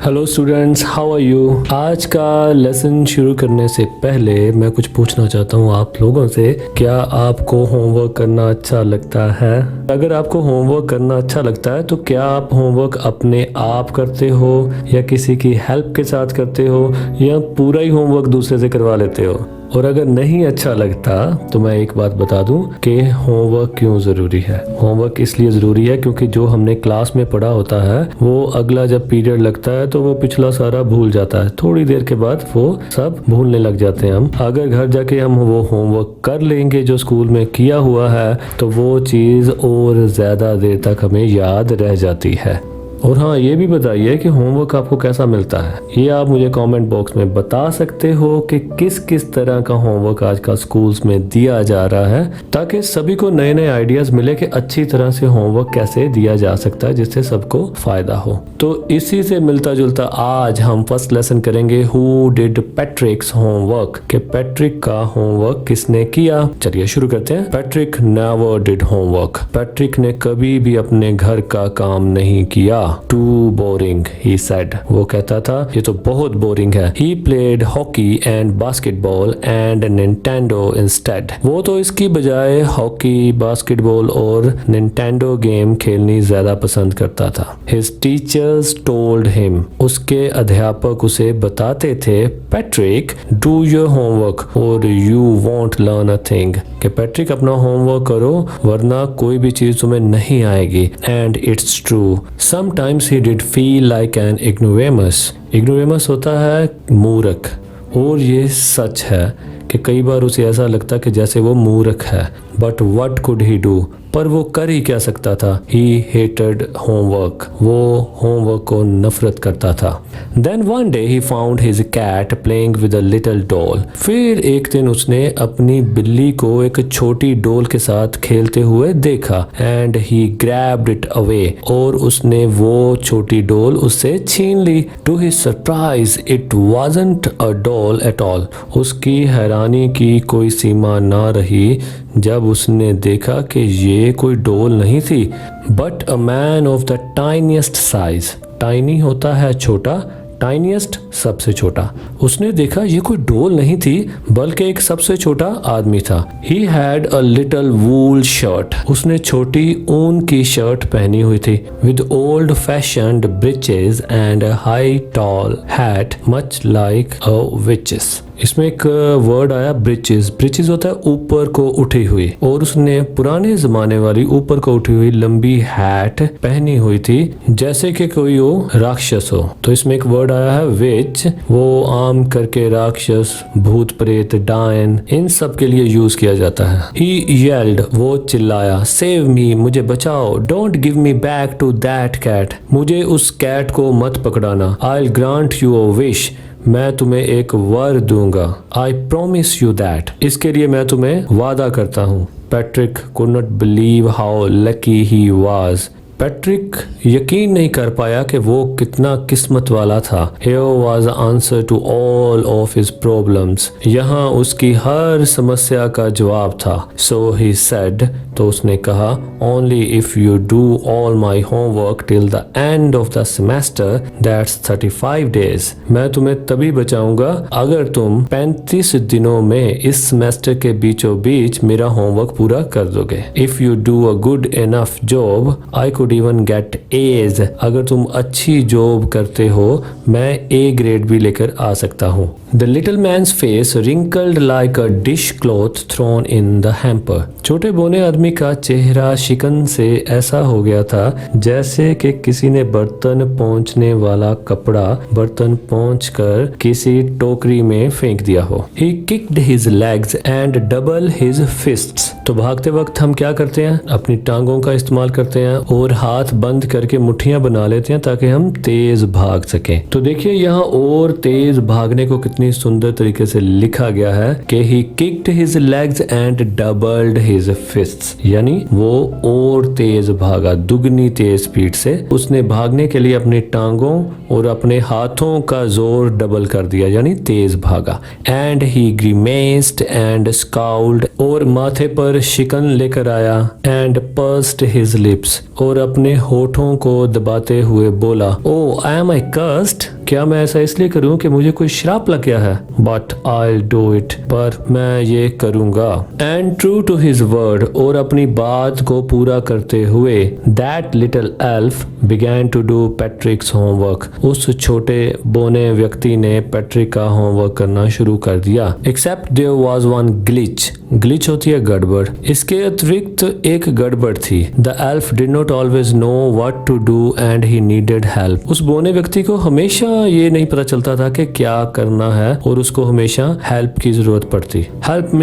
Hello students, how are you. आज का lesson शुरू करने से पहले मैं कुछ पूछना चाहता हूँ आप लोगों से। क्या आपको होमवर्क करना अच्छा लगता है? अगर आपको होमवर्क करना अच्छा लगता है तो क्या आप होमवर्क अपने आप करते हो या किसी की हेल्प के साथ करते हो या पूरा ही होमवर्क दूसरे से करवा लेते हो? और अगर नहीं अच्छा लगता तो मैं एक बात बता दूं कि होमवर्क क्यों ज़रूरी है। होमवर्क इसलिए ज़रूरी है क्योंकि जो हमने क्लास में पढ़ा होता है वो अगला जब पीरियड लगता है तो वो पिछला सारा भूल जाता है। थोड़ी देर के बाद वो सब भूलने लग जाते हैं हम। अगर घर जाके हम वो होमवर्क कर लेंगे जो स्कूल में किया हुआ है तो वो चीज़ और ज़्यादा देर तक हमें याद रह जाती है। और हाँ, ये भी बताइए कि होमवर्क आपको कैसा मिलता है। ये आप मुझे कमेंट बॉक्स में बता सकते हो कि किस किस तरह का होमवर्क आजकल स्कूल्स में दिया जा रहा है, ताकि सभी को नए नए आइडियाज मिले कि अच्छी तरह से होमवर्क कैसे दिया जा सकता है जिससे सबको फायदा हो। तो इसी से मिलता जुलता आज हम फर्स्ट लेसन करेंगे हु डिड पैट्रिक्स होमवर्क, कि पैट्रिक का होमवर्क किसने किया। चलिए शुरू करते हैं। Patrick never did homework. Patrick ने कभी भी अपने घर का काम नहीं किया। Too boring, he said. वो कहता था ये तो बहुत बोरिंग है। He played hockey and basketball and Nintendo instead. वो तो इसकी बजाय हॉकी, बास्केटबॉल और Nintendo गेम खेलनी ज्यादा पसंद करता था। His teachers told him. उसके अध्यापक उसे बताते थे Patrick, do your homework or you won't learn a thing. कि पैट्रिक अपना होमवर्क करो वरना कोई भी चीज तुम्हें नहीं आएगी। And it's true. Sometimes he did feel like an ignoramus. Ignoramus होता है मूर्ख, और ये सच है कि कई बार उसे ऐसा लगता कि जैसे वो मूर्ख है। But what could he do? पर वो कर ही क्या सकता था। He hated homework. वो होमवर्क को नफरत करता था। Then one day he found his cat playing with a little doll. फिर एक दिन उसने अपनी बिल्ली को एक छोटी डोल के साथ खेलते हुए देखा। And he grabbed it away. और उसने वो छोटी डोल उससे छीन ली। To his surprise, it wasn't a doll at all. उसकी हैरानी की कोई सीमा ना रही जब उसने देखा कि ये कोई डोल नहीं थी, but a man of the tiniest size. Tiny होता है छोटा, टाइनीस्ट सबसे छोटा। उसने देखा ये कोई डोल नहीं थी बल्कि एक सबसे छोटा आदमी था। He had a little wool shirt. उसने छोटी ऊन की शर्ट पहनी हुई थी। With old fashioned breeches and a high tall hat much like a witch's. इसमें एक वर्ड आया ब्रिचेस। ब्रिचेस होता है ऊपर को उठी हुई, और उसने पुराने जमाने वाली ऊपर को उठी हुई लंबी हैट पहनी हुई थी जैसे कि कोई वो राक्षस हो। तो इसमें एक वर्ड आया है विच। वो आम करके राक्षस, भूत प्रेत, डायन, इन सब के लिए यूज किया जाता है। He yelled, वो चिल्लाया, सेव मी, मुझे बचाओ। Don't give me back to that cat, मुझे उस कैट को मत पकड़ाना। I'll grant you a wish, मैं तुम्हें एक वर दूंगा। I promise you that, इसके लिए मैं तुम्हें वादा करता हूँ। Patrick could not believe how lucky he was. Patrick यकीन नहीं कर पाया कि वो कितना किस्मत वाला था। Here was the answer to all of his problems. यहाँ उसकी हर समस्या का जवाब था। So he said, तो उसने कहा, only if you do all my homework till the end of the semester, that's 35 days. मैं तुम्हें तभी बचाऊंगा अगर तुम 35 दिनों में इस सेमेस्टर के बीचों बीच मेरा होमवर्क पूरा कर दोगे। If you do a good enough job, I could even get A's. अगर तुम अच्छी जॉब करते हो मैं A ग्रेड भी लेकर आ सकता हूँ। The little man's face wrinkled like a dishcloth thrown in the hamper. छोटे बोने आदमी का चेहरा शिकन से ऐसा हो गया था जैसे कि किसी ने बर्तन पोंछने वाला कपड़ा बर्तन पोंछ कर किसी टोकरी में फेंक दिया हो। He kicked his legs and doubled his fists. तो भागते वक्त हम क्या करते हैं? अपनी टांगों का इस्तेमाल करते हैं और हाथ बंद करके मुट्ठियां बना लेते हैं ताकि हम तेज भाग सकें। तो देखिए यहाँ और तेज भागने को कितनी सुंदर तरीके से लिखा गया है कि he kicked his legs and doubled his fists, यानी वो और तेज भागा, दुगनी तेज स्पीड से। उसने भागने के लिए अपनी टांगों और अपने हाथों का जोर डबल कर दिया, यानी तेज भागा। And he grimaced and scowled, और माथे पर शिकन लेकर आया। And pursed his lips, और अपने होठों को दबाते हुए बोला, Oh, am I cursed? क्या मैं ऐसा इसलिए करूं कि मुझे कोई श्राप लग गया है? बट आई डू इट, पर मैं ये करूंगा। And true to his word, और अपनी बात को पूरा करते हुए, that little elf began to do Patrick's homework, उस छोटे बोने व्यक्ति ने पैट्रिक का होमवर्क करना शुरू कर दिया। Except there was one glitch, glitch होती है गड़बड़, इसके अतिरिक्त एक गड़बड़ थी। The elf did not always know what to do and he needed help, उस बोने व्यक्ति को हमेशा ये नहीं पता चलता था कि क्या करना है और उसको हमेशा हेल्प की जरूरत पड़ती। Help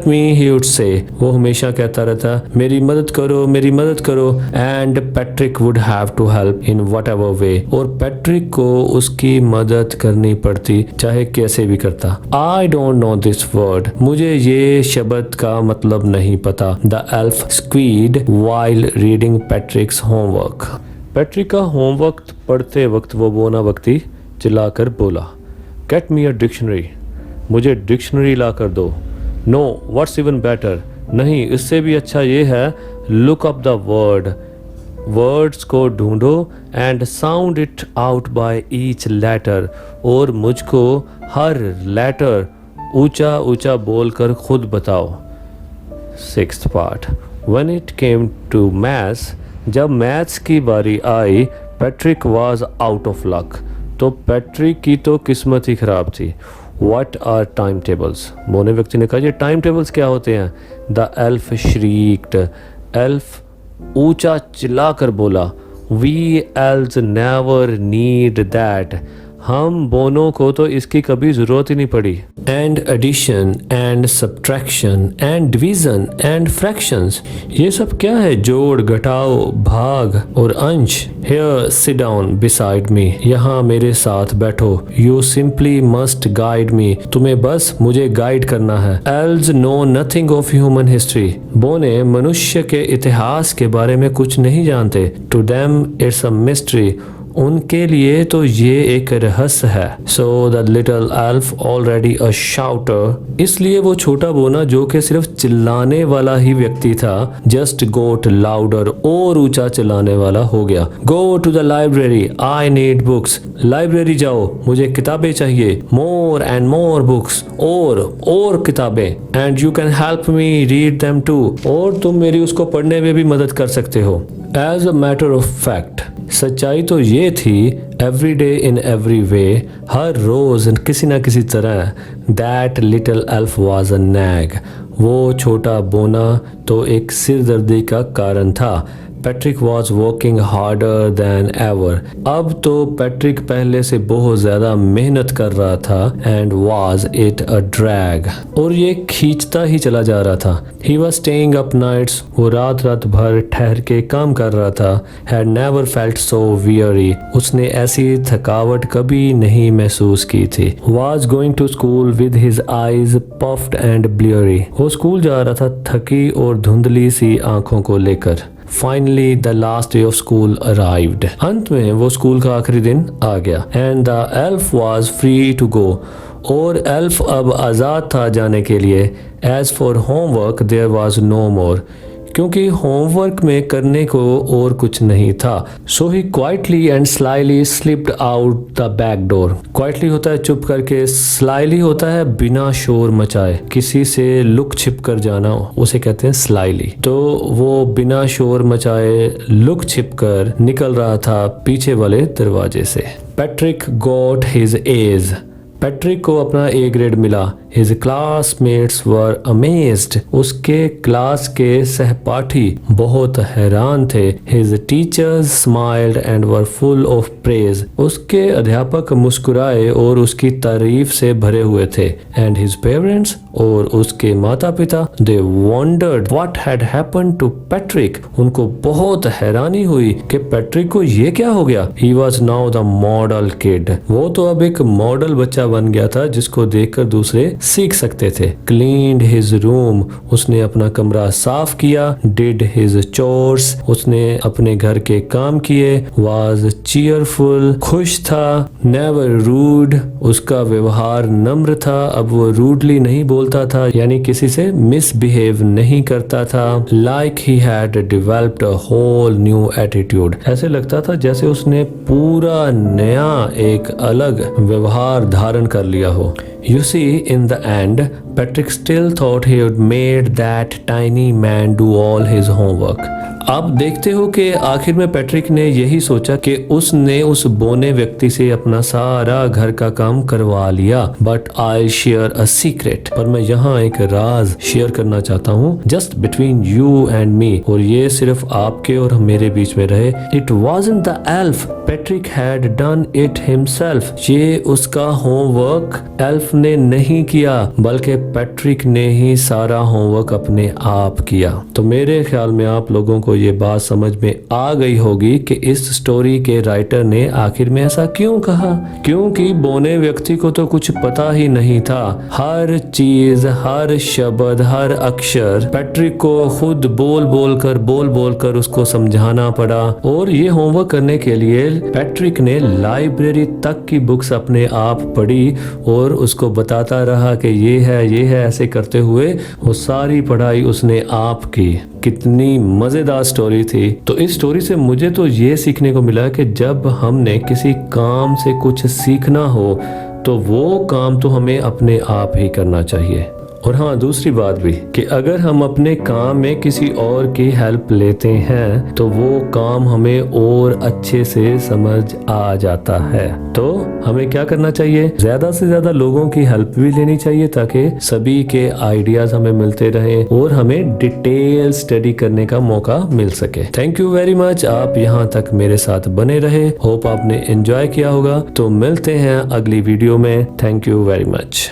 me he would say, वो हमेशा कहता रहता मेरी मदद करो, मेरी मदद करो। And Patrick would have to help in whatever way, और पैट्रिक को उसकी मदद करनी पड़ती चाहे कैसे भी करता। I don't know this word, मुझे ये शब्द का मतलब नहीं पता। The elf squid while reading पैट्रिक्स homework, Patrick का होमवर्क पढ़ते वक्त वो बोना व्यक्ति चिल्लाकर बोला, गेट मी अ डिक्शनरी, मुझे डिक्शनरी ला कर दो। नो व्हाट्स इवन बेटर, नहीं इससे भी अच्छा ये है, look up the word, words को ढूंढो, and sound it out by each letter, और मुझको हर लेटर ऊंचा ऊंचा बोलकर खुद बताओ। Sixth part, when it came to maths, जब मैथ्स की बारी आई, Patrick was out of luck, तो पैट्रिक की तो किस्मत ही खराब थी। व्हाट आर टाइम टेबल्स, बोने व्यक्ति ने कहा ये टाइम टेबल्स क्या होते हैं? द एल्फ श्रीक्ड, एल्फ ऊंचा चिल्लाकर बोला, we elves never need that, हम बोनों को तो इसकी कभी जरूरत ही नहीं पड़ी। And addition and subtraction and division and fractions, ये सब क्या है? जोड़, घटाओ, भाग और अंश। Here sit down beside me, you simply must guide. Me सिंपली मस्ट गाइड मी, तुम्हें बस मुझे गाइड करना है। Elves know nothing of human history, बोने मनुष्य के इतिहास के बारे में कुछ नहीं जानते। To them it's a mystery, उनके लिए तो ये एक रहस्य है। So the little elf already a shouter, इसलिए वो छोटा बोना जो कि सिर्फ चिल्लाने वाला ही व्यक्ति था, जस्ट गोट लाउडर, और ऊंचा चिल्लाने वाला हो गया। Go to the library, I need books, library जाओ, मुझे किताबें चाहिए। मोर एंड मोर बुक्स, और किताबें। And you can help me read them too, और तुम मेरी उसको पढ़ने में भी मदद कर सकते हो। As a matter of fact, सच्चाई तो ये थी, every day in every way, हर रोज किसी ना किसी तरह, that little elf was a nag, वो छोटा बोना तो एक सिरदर्दी का कारण था। Patrick was working harder than ever, अब तो पैट्रिक पहले से बहुत ज्यादा मेहनत कर रहा था। And was it a drag, और ये खींचता ही चला जा रहा था। He was staying up nights, वो रात रात भर ठहर के काम कर रहा था। Had never felt so weary, उसने ऐसी थकावट कभी नहीं महसूस की थी। Was going to school with his eyes puffed and bleary, वो स्कूल जा रहा था थकी और धुंधली सी आंखों को लेकर। Finally the last day of school arrived, अंत में वो स्कूल का आखिरी दिन आ गया। And the elf was free to go, और एल्फ अब आज़ाद था जाने के लिए। As for homework there was no more, क्योंकि होमवर्क में करने को और कुछ नहीं था। So he quietly and slyly slipped out the back door, quietly होता है चुप करके, slyly होता है बिना शोर मचाए, किसी से लुक छिप कर जाना उसे कहते हैं slyly। तो वो बिना शोर मचाए लुक छिप कर निकल रहा था पीछे वाले दरवाजे से। Patrick got his A's, Patrick को अपना ए ग्रेड मिला। His classmates were amazed, उसके क्लास के सहपाठी बहुत हैरान थे। His teachers smiled and were full of praise, उसके अध्यापक मुस्कुराए और उसकी तारीफ से भरे हुए थे। And his parents, और उसके माता पिता, they wondered what had happened to Patrick, उनको बहुत हैरानी हुई कि पैट्रिक को ये क्या हो गया। He was now the model kid, वो तो अब एक मॉडल बच्चा बन गया था जिसको देखकर दूसरे सीख सकते थे। क्लीन्ड हिज रूम, उसने अपना कमरा साफ किया। डिड हिज चोर्स, उसने अपने घर के काम किए। वाज चीयरफुल, खुश था। नेवर रूड, उसका व्यवहार नम्र था। अब वो रूडली नहीं बोलता था, यानी किसी से मिसबिहेव नहीं करता था। Like he had developed a whole new attitude, ऐसे लगता था जैसे उसने पूरा नया एक अलग व्यवहार धारण कर लिया हो। You see, in the end, Patrick still thought he had made that tiny man do all his homework. आप देखते हो कि आखिर में पैट्रिक ने यही सोचा कि उसने उस बोने व्यक्ति से अपना सारा घर का काम करवा लिया। But I share a secret, पर मैं यहाँ एक राज शेयर करना चाहता हूँ, just between you and me, और ये सिर्फ आपके और मेरे बीच में रहे। It wasn't the elf, Patrick had done it himself. ये उसका होमवर्क एल्फ ने नहीं किया, बल्कि पैट्रिक ने ही सारा होमवर्क अपने आप किया। तो मेरे ख्याल में आप लोगों को ये बात समझ में आ गई होगी कि इस स्टोरी के राइटर ने आखिर में ऐसा क्यों कहा, क्योंकि बोने व्यक्ति को तो कुछ पता ही नहीं था। हर चीज, हर शब्द, हर अक्षर पैट्रिक को खुद बोल बोल कर उसको समझाना पड़ा। और ये होमवर्क करने के लिए पैट्रिक ने लाइब्रेरी तक की बुक्स अपने आप पढ़ी और उसको बताता रहा कि ये है, ऐसे करते हुए वो सारी पढ़ाई उसने आप की। कितनी मजेदार स्टोरी थी। तो इस स्टोरी से मुझे तो ये सीखने को मिला कि जब हमने किसी काम से कुछ सीखना हो तो वो काम तो हमें अपने आप ही करना चाहिए। और हाँ, दूसरी बात भी कि अगर हम अपने काम में किसी और की हेल्प लेते हैं तो वो काम हमें और अच्छे से समझ आ जाता है। तो हमें क्या करना चाहिए, ज्यादा से ज्यादा लोगों की हेल्प भी लेनी चाहिए ताकि सभी के आइडियाज हमें मिलते रहें और हमें डिटेल स्टडी करने का मौका मिल सके। थैंक यू वेरी मच, आप यहाँ तक मेरे साथ बने रहे। होप आपने एंजॉय किया होगा। तो मिलते हैं अगली वीडियो में। Thank you very much.